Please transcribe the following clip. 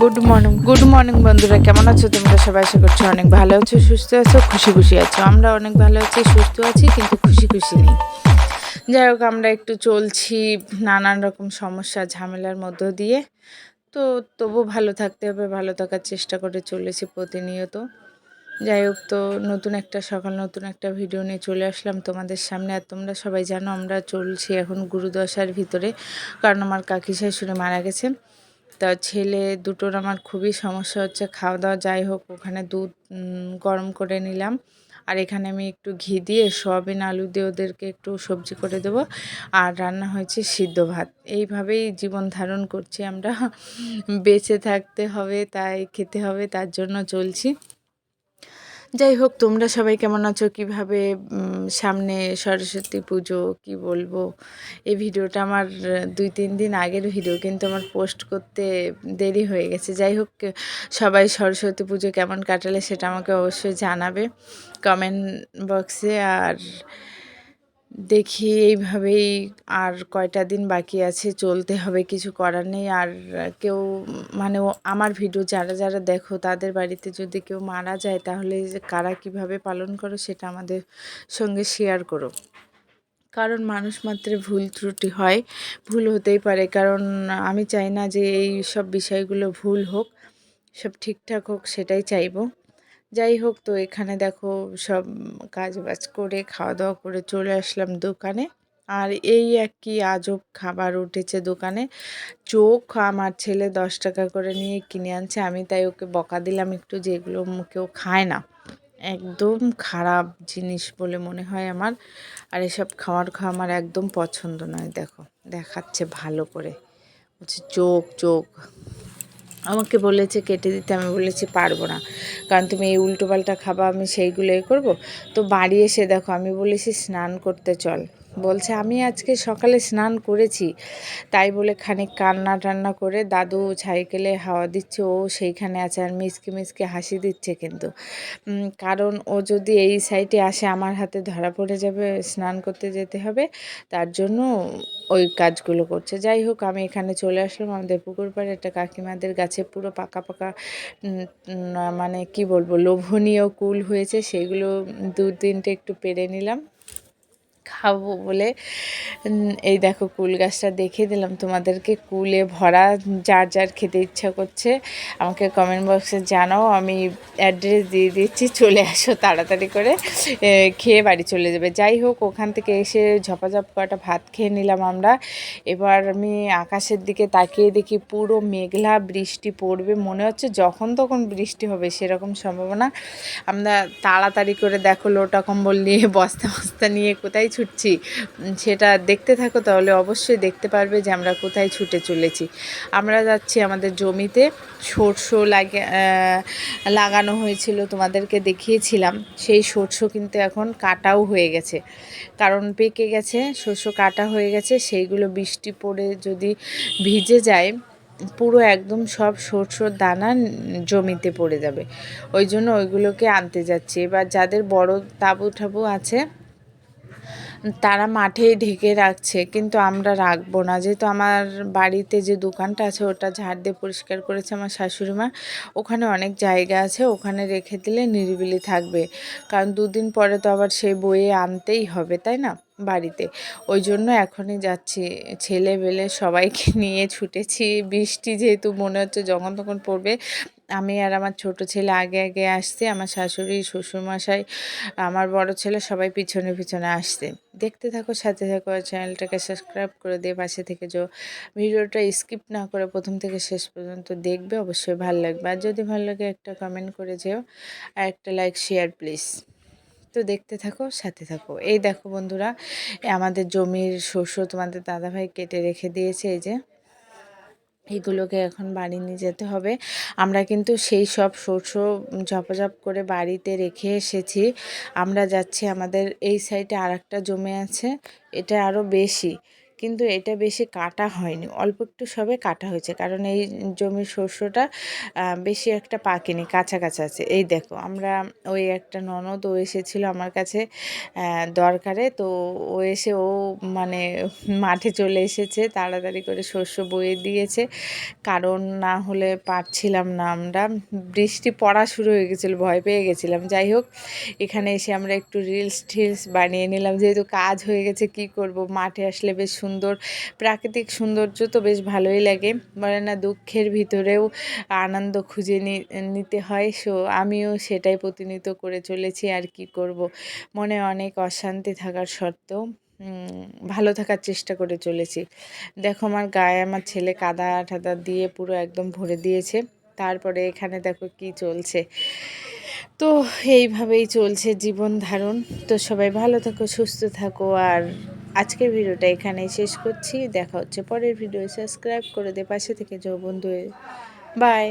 Good morning বন্ধুরা, কেমন আছো তোমরা সবাই? আশা করছো অনেক ভালো আছো, সুস্থ আছো, খুশি খুশি আছো। আমরা অনেক ভালো আছি, সুস্থ আছি, কিন্তু খুশি খুশি নেই। যাই হোক, আমরা একটু চলছি নানান রকম সমস্যা ঝামেলার মধ্য দিয়ে। তো তবু ভালো থাকতে হবে, ভালো থাকার চেষ্টা করে চলেছি প্রতিনিয়ত। যাই হোক, তো নতুন একটা সকাল, নতুন একটা ভিডিও নিয়ে চলে আসলাম তোমাদের সামনে। আর তোমরা সবাই জানো আমরা চলছি এখন গুরুদশার ভিতরে, কারণ আমার কাকি শাশুড়ি মারা গেছে। তা ছেলে দুটোর আমার খুবই সমস্যা হচ্ছে খাওয়া দাওয়া। যাই হোক, ওখানে দুধ গরম করে নিলাম, আর এখানে আমি একটু ঘি দিয়ে সয়াবিন আলু দিয়ে ওদেরকে একটু সবজি করে দেবো। আর রান্না হয়েছে সিদ্ধ ভাত। এইভাবেই জীবন ধারণ করছি আমরা। বেঁচে থাকতে হবে, তাই খেতে হবে, তার জন্য চলছি। যাই হোক, তোমরা সবাই কেমন আছো? কিভাবে সামনে সরস্বতী পুজো, কি বলবো। এই ভিডিওটা আমার 2-3 দিন আগের ভিডিও, কিন্তু আমার পোস্ট করতে দেরি হয়ে গেছে। যাই হোক, সবাই সরস্বতী পুজো কেমন কাটালে সেটা আমাকে অবশ্যই জানাবে কমেন্ট বক্সে। আর দেখি এইভাবেই আর কয়টা দিন বাকি আছে, চলতে হবে, কিছু করার নেই। আর কেউ মানে আমার ভিডিও যারা যারা দেখো, তাদের বাড়িতে যদি কেউ মারা যায়, তাহলে যে কারা কিভাবে পালন করো সেটা আমাদের সঙ্গে শেয়ার করো। কারণ মানুষ মাত্রে ভুল ত্রুটি হয়, ভুল হতেই পারে। কারণ আমি চাই না যে এই সব বিষয়গুলো ভুল হোক, সব ঠিকঠাক হোক, সেটাই চাইবো। যাই হোক, তো এখানে দেখো সব কাজ বাজ করে খাওয়া দাওয়া করে চলে আসলাম দোকানে। আর এই এক কি আজব খাবার উঠেছে দোকানে। চোখ আমার ছেলে 10 টাকা করে নিয়ে কিনে আনছে, আমি তাই ওকে বকা দিলাম একটু, যে এগুলো কেউ খায় না, একদম খারাপ জিনিস বলে মনে হয় আমার। আর এসব খাওয়া আমার একদম পছন্দ নয়। দেখো দেখাচ্ছে ভালো করে, হচ্ছে চোখ চোখ আমাকে বলেছে কেটে দিতে, আমি বলেছি পারবো না, কারণ তুমি এই উল্টোপাল্টা খাবা, আমি সেইগুলো করবো। তো বাড়ি এসে দেখো আমি বলেছি স্নান করতে চল, বলছে আমি আজকে সকালে স্নান করেছি। তাই বলে খানিক কান্না টান্না করে দাদু সাইকেলে হাওয়া দিচ্ছে, ও সেইখানে আছে আর মিসকে মিসকে হাসি দিচ্ছে। কিন্তু কারণ ও যদি এই সাইডে আসে আমার হাতে ধরা পড়ে যাবে, স্নান করতে যেতে হবে, তার জন্য ওই কাজগুলো করছে। যাই হোক, আমি এখানে চলে আসলাম আমাদের পুকুর পাড়ে একটা কাকিমাদের গাছে পুরো পাকা পাকা মানে কি বলবো, লোভনীয় কুল হয়েছে। সেইগুলো 2-3টে একটু পেড়ে নিলাম খাবো বলে। এই দেখো কুল গাছটা দেখিয়ে দিলাম তোমাদেরকে, কুলে ভরা। যার যার খেতে ইচ্ছা করছে আমাকে কমেন্ট বক্সে জানাও, আমি অ্যাড্রেস দিয়ে দিচ্ছি, চলে আসো তাড়াতাড়ি করে, খেয়ে বাড়ি চলে যাবে। যাই হোক, ওখান থেকে এসে ঝপাঝপ কটা ভাত খেয়ে নিলাম আমরা। এবার আমি আকাশের দিকে তাকিয়ে দেখি পুরো মেঘলা, বৃষ্টি পড়বে মনে হচ্ছে, যখন তখন বৃষ্টি হবে সেরকম সম্ভাবনা। আমরা তাড়াতাড়ি করে দেখো লোটা কম্বল নিয়ে বস্তা বস্তা নিয়ে কোথায় ছুটছি সেটা দেখতে থাকো, তাহলে অবশ্যই দেখতে পারবে যে আমরা কোথায় ছুটে চলেছি। আমরা যাচ্ছি আমাদের জমিতে, সরষে লাগানো হয়েছিল, তোমাদেরকে দেখিয়েছিলাম। সেই সরষে কিন্তু এখন কাটাও হয়ে গেছে, কারণ পেকে গেছে, শস্য কাটা হয়ে গেছে। সেইগুলো বৃষ্টি পড়ে যদি ভিজে যায়, পুরো একদম সব সরষের দানা জমিতে পড়ে যাবে। ওই জন্য ওইগুলোকে আনতে যাচ্ছি। এবার যাদের বড় তাঁবু ঠাবু আছে তারা মাঠেই ঢেকে রাখছে, কিন্তু আমরা রাখবো না, যেহেতু আমার বাড়িতে যে দোকানটা আছে ওটা ঝাড় দিয়ে পরিষ্কার করেছে আমার শাশুড়ি মা। ওখানে অনেক জায়গা আছে, ওখানে রেখে দিলে নিরিবিলি থাকবে। কারণ 2 দিন পরে তো আবার সেই বয়ে আনতেই হবে, তাই না, বাড়িতে। ওই জন্য এখনই যাচ্ছি, ছেলে বেলে সবাইকে নিয়ে ছুটেছি। বৃষ্টি যেহেতু মনে হচ্ছে যখন তখন পড়বে, আমি আর আমার ছোট ছেলে আগে আগে আসছে, আমার শাশুড়ি, শ্বশুরমশাই, আমার বড় ছেলে সবাই পিছনে পিছনে আসছে। দেখতে থাকো, সাথে থাকো, চ্যানেলটাকে সাবস্ক্রাইব করে দিয়ে পাশে থেকে ভিডিওটা স্কিপ না করে প্রথম থেকে শেষ পর্যন্ত দেখবে, অবশ্যই ভালো লাগবে। আর যদি ভালো লাগে একটা কমেন্ট করে যেও, আর একটা লাইক শেয়ার প্লিজ। তো দেখতে থাকো, সাথে থাকো। এই দেখো বন্ধুরা, আমাদের জমির শস্য তোমাদের দাদাভাই কেটে রেখে দিয়েছে, এই যে এগুলোকে এখন বাড়ি নিয়ে যেতে হবে। আমরা কিন্তু সেই সব শস্য ঝপাঝপ করে বাড়িতে রেখে এসেছি। আমরা যাচ্ছি, আমাদের এই সাইডে আর একটা জমি আছে, এটা আরও বেশি, কিন্তু এটা বেশি কাটা হয়নি, অল্প একটু সবে কাটা হয়েছে, কারণ এই জমির শস্যটা বেশি একটা পাকেনি, কাঁচা কাঁচা আছে। এই দেখো আমরা ওই একটা ননদ ও এসেছিলো আমার কাছে দরকারে, তো ও এসে ও মানে মাঠে চলে এসেছে, তাড়াতাড়ি করে শস্য বয়ে দিয়েছে, কারণ না হলে পারছিলাম না আমরা। বৃষ্টি পড়া শুরু হয়ে গেছিলো, ভয় পেয়ে গেছিলাম। যাই হোক, এখানে এসে আমরা একটু রিলস টিলস বানিয়ে নিলাম, যেহেতু কাজ হয়ে গেছে কি করব, মাঠে আসলে বেশ সুন্দর প্রাকৃতিক সৌন্দর্য তো বেশ ভালোই লাগে, বলে না দুঃখের ভিতরেও আনন্দ খুঁজে নিতে হয়। সো আমিও সেটাই প্রতিনিয়ত করে চলেছি, আর কি করব, মনে অনেক অশান্তি থাকার সত্ত্বেও ভালো থাকার চেষ্টা করে চলেছি। দেখো আমার গায়ে আমার ছেলে কাদা টাদা দিয়ে পুরো একদম ভরে দিয়েছে। তারপরে এখানে দেখো কি চলছে। তো এইভাবেই চলছে জীবন ধারণ। তো সবাই ভালো থাকো, সুস্থ থাকো, আর আজকের ভিডিওটা এখানেই শেষ করছি। দেখা হচ্ছে পরের ভিডিও। সাবস্ক্রাইব করে দে, পাশে থেকে যাও বন্ধু। বাই।